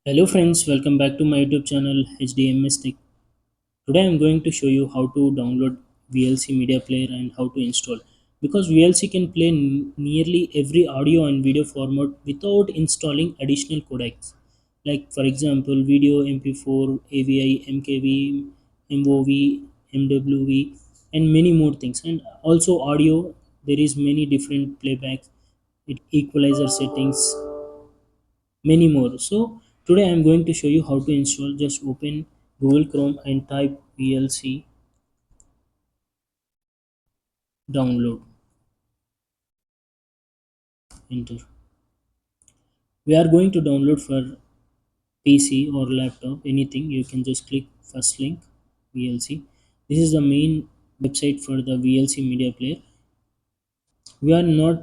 Hello friends, welcome back to my YouTube channel HDMS Tech. Today I am going to show you how to download VLC media player and how to install. Because VLC can play nearly every audio and video format without installing additional codecs. Like for example, video MP4, AVI, MKV, MOV, MWV and many more things. And also audio, there is many different playbacks, equalizer settings, many more. So today I am going to show you how to install. Just open Google Chrome and type VLC download, enter. We are going to download for PC or laptop, anything. You can just click first link, VLC. This is the main website for the VLC media player. We are not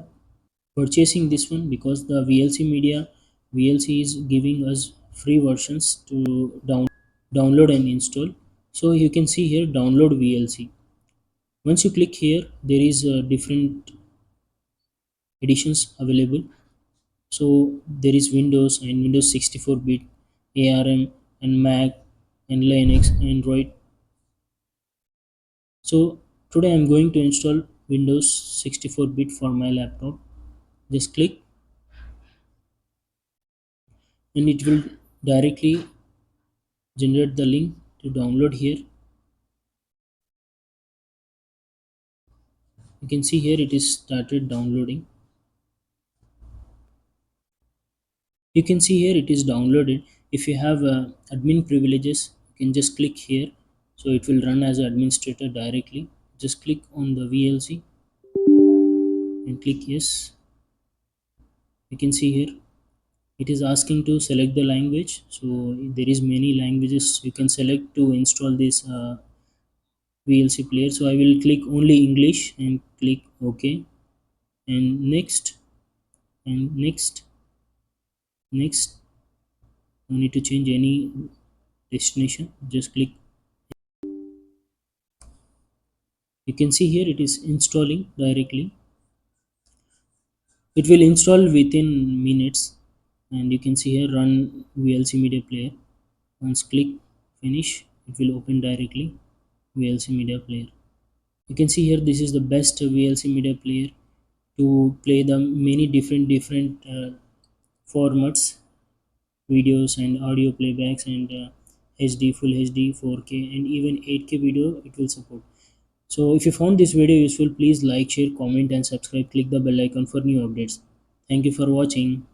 purchasing this one because the VLC is giving us free versions to download and install. So you can see here download VLC. Once you click here, there is different editions available. So there is Windows and Windows 64-bit, ARM and Mac and Linux, Android. So today I'm going to install Windows 64-bit for my laptop. Just click and it will directly generate the link to download here. You can see here it is started downloading. You can see here it is downloaded. If you have admin privileges, you can just click here, so it will run as an administrator directly. Just click on the VLC and click yes. You can see here it is asking to select the language, so there is many languages you can select to install this VLC player. So I will click only English and click OK and next and next. No need to change any destination, just click. You can see here it is installing directly. It will install within minutes, and you can see here run VLC media player. Once click finish, it will open directly VLC media player. You can see here this is the best VLC media player to play the many different formats, videos and audio playbacks, and HD, full HD, 4K and even 8K video it will support. So if you found this video useful, please like, share, comment and subscribe. Click the bell icon for new updates. Thank you for watching.